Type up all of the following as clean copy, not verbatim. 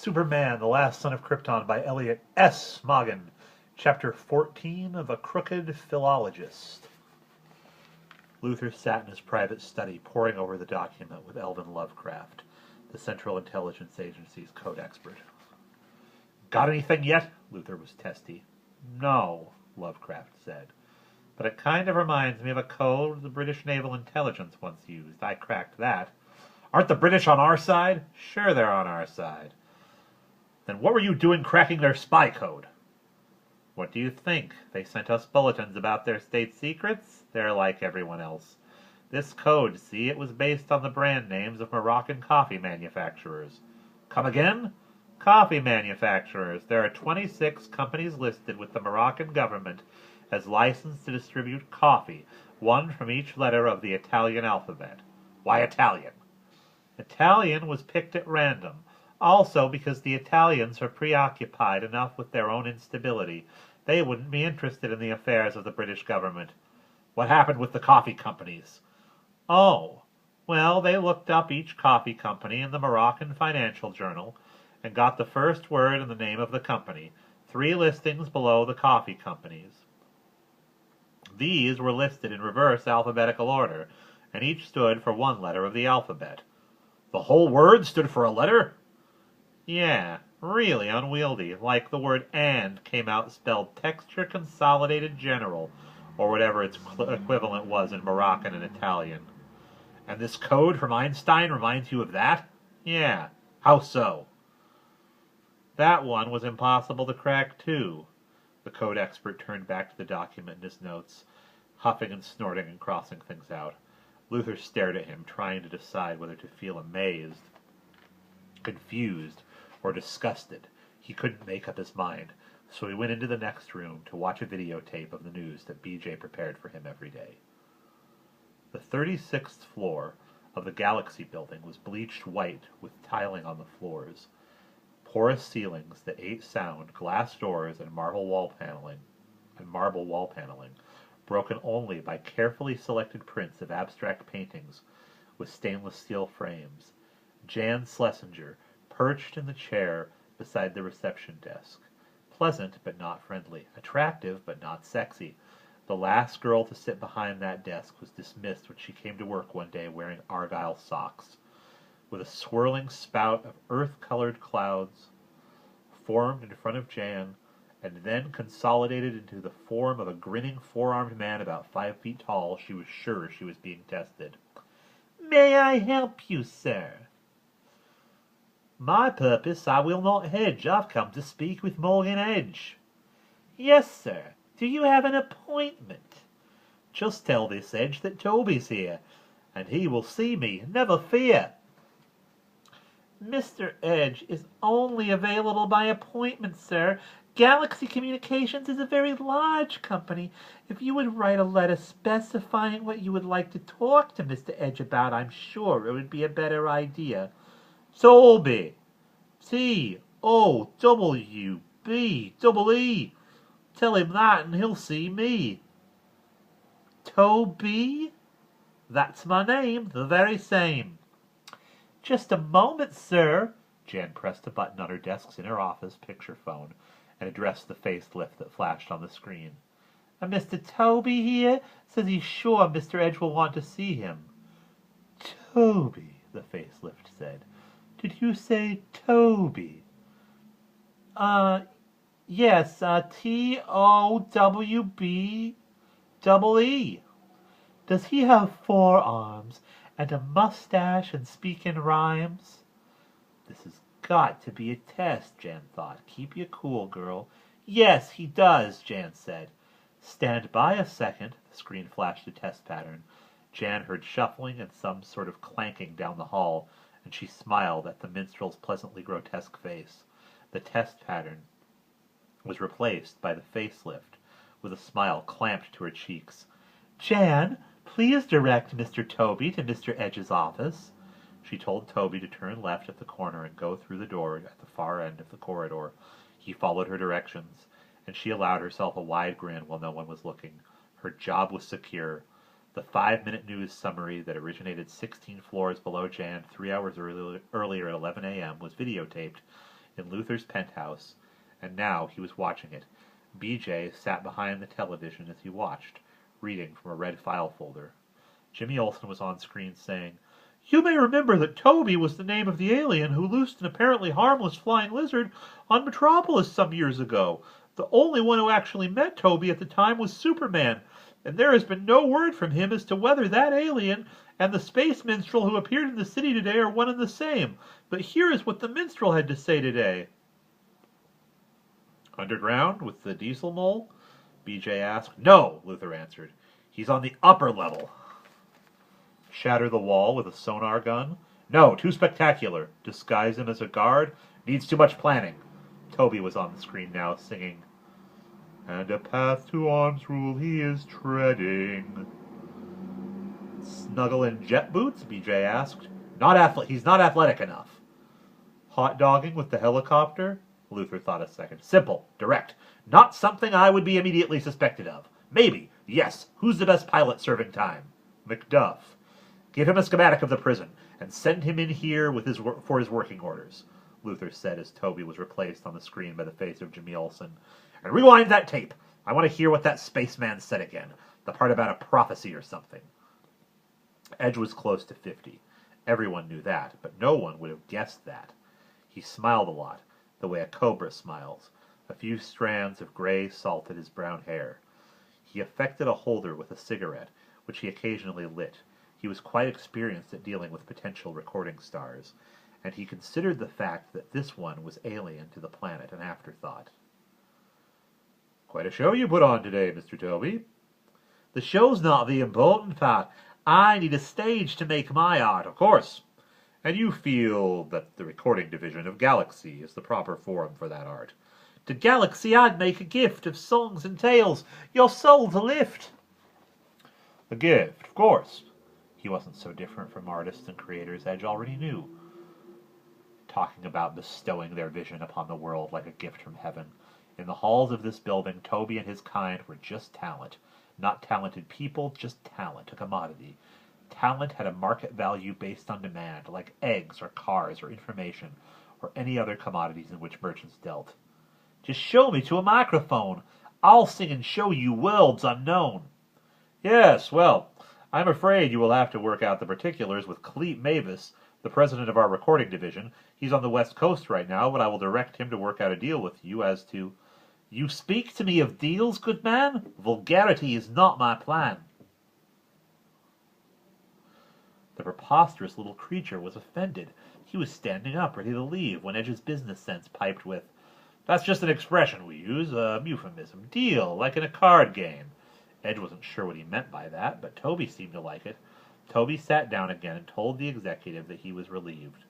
Superman, the Last Son of Krypton by Elliot S. Maughan. Chapter 14 of A Crooked Philologist. Luther sat in his private study, poring over the document with Elvin Lovecraft, the Central Intelligence Agency's code expert. "Got anything yet?" Luther was testy. "No," Lovecraft said. "But it kind of reminds me of a code the British Naval Intelligence once used. I cracked that." "Aren't the British on our side?" "Sure they're on our side." "Then what were you doing cracking their spy code?" "What do you think? They sent us bulletins about their state secrets? They're like everyone else. This code, see, it was based on the brand names of Moroccan coffee manufacturers." "Come again?" "Coffee manufacturers. There are 26 companies listed with the Moroccan government as licensed to distribute coffee, one from each letter of the Italian alphabet." "Why Italian?" "Italian was picked at random. Also because the Italians are preoccupied enough with their own instability. They wouldn't be interested in the affairs of the British government." "What happened with the coffee companies?" "Oh, well, they looked up each coffee company in the Moroccan Financial Journal and got the first word in the name of the company, 3 listings below the coffee companies. These were listed in reverse alphabetical order, and each stood for 1 letter of the alphabet." "The whole word stood for a letter?" "Yeah, really unwieldy, like the word and came out spelled Texture Consolidated General, or whatever its equivalent was in Moroccan and Italian." "And this code from Einstein reminds you of that?" "Yeah." "How so?" "That one was impossible to crack, too." The code expert turned back to the document in his notes, huffing and snorting and crossing things out. Luther stared at him, trying to decide whether to feel amazed, confused, or disgusted. He couldn't make up his mind, so he went into the next room to watch a videotape of the news that BJ prepared for him every day. The 36th floor of the Galaxy building was bleached white with tiling on the floors, porous ceilings that ate sound, glass doors, and marble wall paneling, broken only by carefully selected prints of abstract paintings with stainless steel frames. Jan Schlesinger, perched in the chair beside the reception desk. Pleasant but not friendly, attractive but not sexy. The last girl to sit behind that desk was dismissed when she came to work one day wearing argyle socks. With a swirling spout of earth-colored clouds formed in front of Jan, and then consolidated into the form of a grinning 4-armed man about 5 feet tall, she was sure she was being tested. "May I help you, sir?" "My purpose I will not hedge. I've come to speak with Morgan Edge." "Yes, sir. Do you have an appointment?" "Just tell this Edge that Toby's here, and he will see me, never fear." "Mr. Edge is only available by appointment, sir. Galaxy Communications is a very large company. If you would write a letter specifying what you would like to talk to Mr. Edge about, I'm sure it would be a better idea." "Toby. Toby. Tell him that and he'll see me." "Toby?" "That's my name, the very same." "Just a moment, sir." Jan pressed a button on her desk's inner office picture phone and addressed the facelift that flashed on the screen. "Mr. Toby here says he's sure Mr. Edge will want to see him." "Toby," the facelift said. "Did you say Toby?" Yes, Towbee. Does he have 4 arms and a mustache and speak in rhymes?" This has got to be a test, Jan thought. Keep your cool, girl. "Yes, he does," Jan said. "Stand by a second." The screen flashed a test pattern. Jan heard shuffling and some sort of clanking down the hall, and she smiled at the minstrel's pleasantly grotesque face. The test pattern was replaced by the facelift, with a smile clamped to her cheeks. "Jan, please direct Mr. Toby to Mr. Edge's office." She told Toby to turn left at the corner and go through the door at the far end of the corridor. He followed her directions, and she allowed herself a wide grin while no one was looking. Her job was secure. The 5-minute news summary that originated 16 floors below Jan 3 hours earlier at 11 a.m. was videotaped in Luther's penthouse, and now he was watching it. BJ sat behind the television as he watched, reading from a red file folder. Jimmy Olsen was on screen saying, "You may remember that Toby was the name of the alien who loosed an apparently harmless flying lizard on Metropolis some years ago. The only one who actually met Toby at the time was Superman, and there has been no word from him as to whether that alien and the space minstrel who appeared in the city today are one and the same. But here is what the minstrel had to say today." "Underground with the diesel mole?" BJ asked. "No," Luther answered. "He's on the upper level." "Shatter the wall with a sonar gun?" "No, too spectacular. Disguise him as a guard? Needs too much planning." Toby was on the screen now, singing, "And a path to arms rule he is treading." "Snuggle in jet boots?" BJ asked. He's not athletic enough." "Hot dogging with the helicopter?" Luther thought a second. "Simple, direct. Not something I would be immediately suspected of. Maybe, yes. Who's the best pilot serving time?" "McDuff." "Give him a schematic of the prison, and send him in here for his working orders," Luther said as Toby was replaced on the screen by the face of Jimmy Olsen. "And rewind that tape. I want to hear what that spaceman said again. The part about a prophecy or something." Edge was close to 50. Everyone knew that, but no one would have guessed that. He smiled a lot, the way a cobra smiles. A few strands of gray salted his brown hair. He affected a holder with a cigarette, which he occasionally lit. He was quite experienced at dealing with potential recording stars, and he considered the fact that this one was alien to the planet an afterthought. "Quite a show you put on today, Mr. Toby." "The show's not the important part. I need a stage to make my art, of course." "And you feel that the recording division of Galaxy is the proper forum for that art?" "To Galaxy I'd make a gift of songs and tales, your soul to lift." "A gift, of course." He wasn't so different from artists and creators Edge already knew, talking about bestowing their vision upon the world like a gift from heaven. In the halls of this building, Toby and his kind were just talent. Not talented people, just talent, a commodity. Talent had a market value based on demand, like eggs or cars or information, or any other commodities in which merchants dealt. "Just show me to a microphone. I'll sing and show you worlds unknown." "Yes, well, I'm afraid you will have to work out the particulars with Cleet Mavis, the president of our recording division. He's on the West Coast right now, but I will direct him to work out a deal with you as to—" "You speak to me of deals, good man? Vulgarity is not my plan." The preposterous little creature was offended. He was standing up, ready to leave, when Edge's business sense piped with, "That's just an expression we use, a euphemism. Deal, like in a card game." Edge wasn't sure what he meant by that, but Toby seemed to like it. Toby sat down again and told the executive that he was relieved.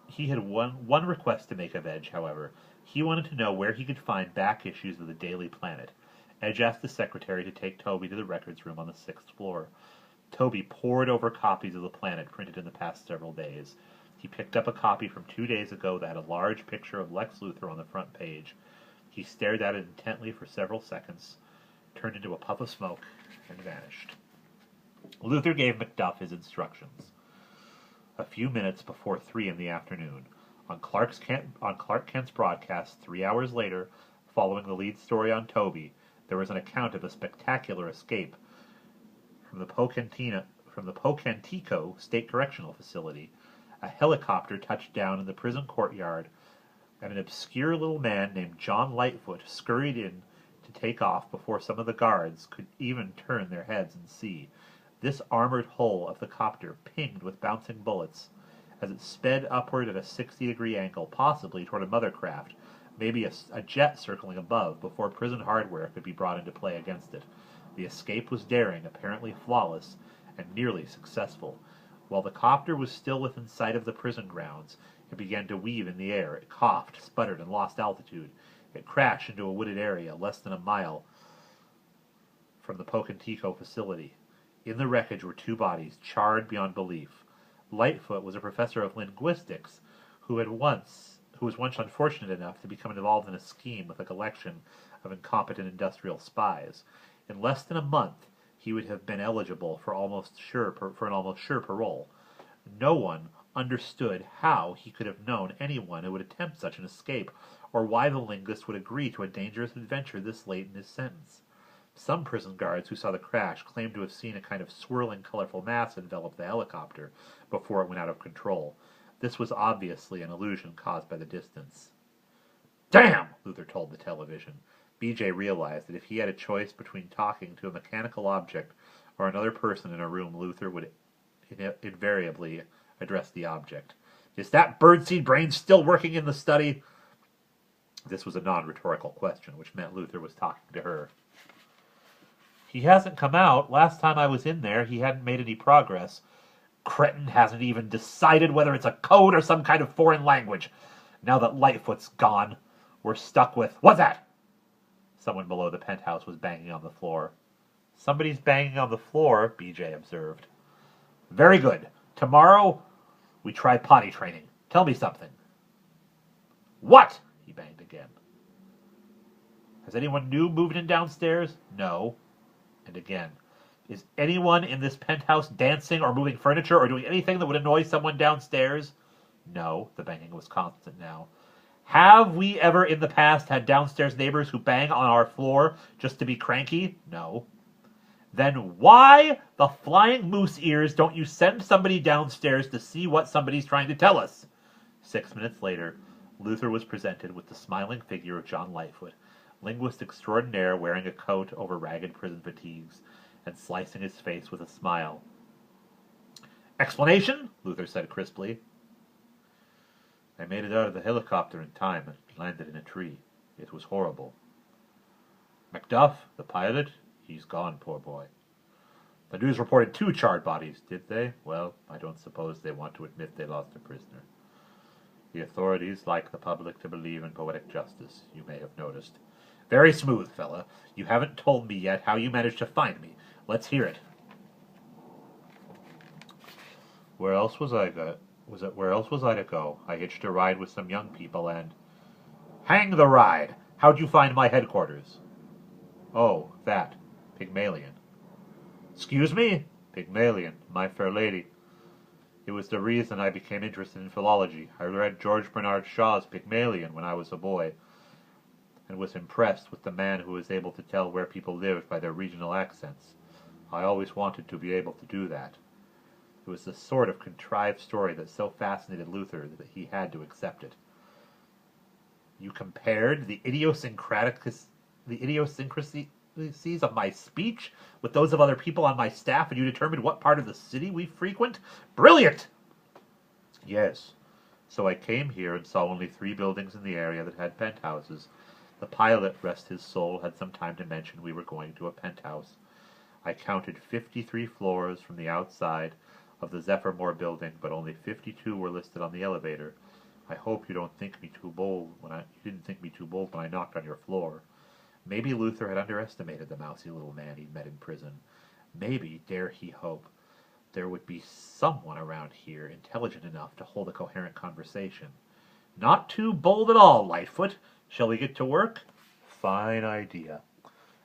He had one request to make of Edge, however. He wanted to know where he could find back issues of the Daily Planet. Edge asked the secretary to take Toby to the records room on the 6th floor. Toby pored over copies of the Planet printed in the past several days. He picked up a copy from 2 days ago that had a large picture of Lex Luthor on the front page. He stared at it intently for several seconds, turned into a puff of smoke, and vanished. Luthor gave McDuff his instructions. A few minutes before 3 in the afternoon, on Clark Kent's broadcast 3 hours later, following the lead story on Toby, there was an account of a spectacular escape from the Pocantico State Correctional Facility. A helicopter touched down in the prison courtyard, and an obscure little man named John Lightfoot scurried in to take off before some of the guards could even turn their heads and see. This armored hull of the copter pinged with bouncing bullets as it sped upward at a 60-degree angle, possibly toward a mother craft, maybe a jet circling above, before prison hardware could be brought into play against it. The escape was daring, apparently flawless, and nearly successful. While the copter was still within sight of the prison grounds, it began to weave in the air. It coughed, sputtered, and lost altitude. It crashed into a wooded area less than a mile from the Pocantico facility. In the wreckage were 2 bodies, charred beyond belief. Lightfoot was a professor of linguistics who was once unfortunate enough to become involved in a scheme with a collection of incompetent industrial spies. In less than a month, he would have been eligible for an almost sure parole. No one, understood how he could have known anyone who would attempt such an escape, or why the linguist would agree to a dangerous adventure this late in his sentence. Some prison guards who saw the crash claimed to have seen a kind of swirling, colorful mass envelop the helicopter before it went out of control. This was obviously an illusion caused by the distance. "Damn!" Luther told the television. BJ realized that if he had a choice between talking to a mechanical object or another person in a room, Luther would invariably address the object. "Is that birdseed brain still working in the study?" This was a non-rhetorical question, which meant Luther was talking to her. "He hasn't come out. Last time I was in there, he hadn't made any progress. Cretin hasn't even decided whether it's a code or some kind of foreign language. Now that Lightfoot's gone, we're stuck with... What's that?" Someone below the penthouse was banging on the floor. "Somebody's banging on the floor," BJ observed. "Very good. Tomorrow, we try potty training. Tell me something." "What?" He banged again. "Has anyone new moved in downstairs?" "No." And again. "Is anyone in this penthouse dancing or moving furniture or doing anything that would annoy someone downstairs?" "No." The banging was constant now. "Have we ever in the past had downstairs neighbors who bang on our floor just to be cranky?" "No." "Then why the flying moose ears don't you send somebody downstairs to see what somebody's trying to tell us?" 6 minutes later, Luther was presented with the smiling figure of John Lightfoot, linguist extraordinaire wearing a coat over ragged prison fatigues, and slicing his face with a smile. "Explanation?" Luther said crisply. "I made it out of the helicopter in time and landed in a tree. It was horrible. Macduff, the pilot, he's gone, poor boy. The news reported 2 charred bodies, did they? Well, I don't suppose they want to admit they lost a prisoner. The authorities like the public to believe in poetic justice, you may have noticed. Very smooth, fella. You haven't told me yet how you managed to find me. Let's hear it." Where else was I to go? I hitched a ride with some young people and... "Hang the ride! How'd you find my headquarters?" "Oh, that. Pygmalion." "Excuse me?" "Pygmalion, my fair lady. It was the reason I became interested in philology. I read George Bernard Shaw's Pygmalion when I was a boy, and was impressed with the man who was able to tell where people lived by their regional accents. I always wanted to be able to do that. It was the sort of contrived story that so fascinated Luther that he had to accept it." "You compared the idiosyncrasies of my speech with those of other people on my staff, and you determined what part of the city we frequent? Brilliant!" "Yes. So I came here and saw only 3 buildings in the area that had penthouses. The pilot, rest his soul, had some time to mention we were going to a penthouse. I counted 53 floors from the outside of the Zephyrmore building, but only 52 were listed on the elevator. I hope you didn't think me too bold when I knocked on your floor." Maybe Luther had underestimated the mousy little man he'd met in prison. Maybe, dare he hope, there would be someone around here intelligent enough to hold a coherent conversation. "Not too bold at all, Lightfoot. Shall we get to work?" "Fine idea."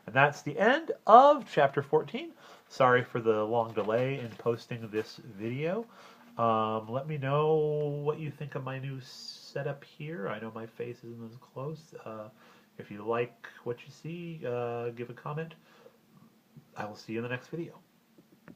And that's the end of Chapter 14. Sorry for the long delay in posting this video. Let me know what you think of my new setup here. I know my face isn't as close. If you like what you see, give a comment. I will see you in the next video.